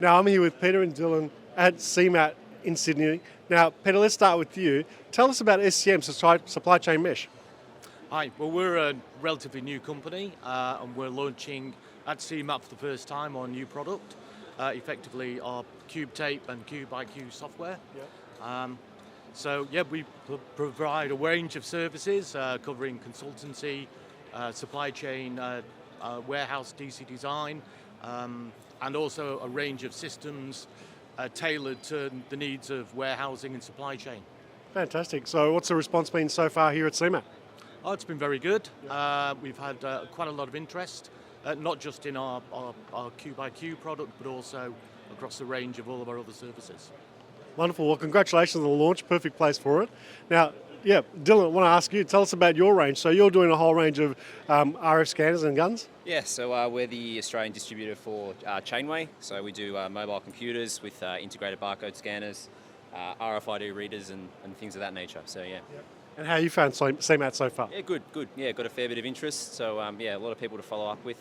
Now, I'm here with Peter and Dylan at CEMAT in Sydney. Now, Peter, let's start with you. Tell us about SCM, Supply Chain Mesh. Hi, well we're a relatively new company and we're launching at CEMAT for the first time our new product, effectively our Cube Tape and Cube IQ software. We provide a range of services covering consultancy, supply chain, warehouse DC design, and also a range of systems tailored to the needs of warehousing and supply chain. Fantastic. So what's the response been so far here at CEMAT? Oh, it's been very good. We've had quite a lot of interest, not just in our Cube IQ product, but also across the range of all of our other services. Wonderful. Well, congratulations on the launch. Perfect place for it. Now, Dylan, I want to ask you, tell us about your range. So you're doing a whole range of RF scanners and guns? Yeah, so we're the Australian distributor for Chainway. So we do mobile computers with integrated barcode scanners, RFID readers and things of that nature. So yeah. And how you found CEMAT so far? Yeah, good. Yeah, got a fair bit of interest. So a lot of people to follow up with.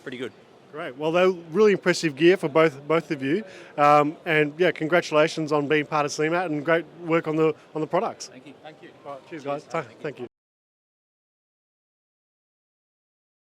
Pretty good. Great. Well, they're really impressive gear for both of you. Congratulations on being part of CEMAT and great work on the products. Thank you. All right, cheers, guys. Thank you.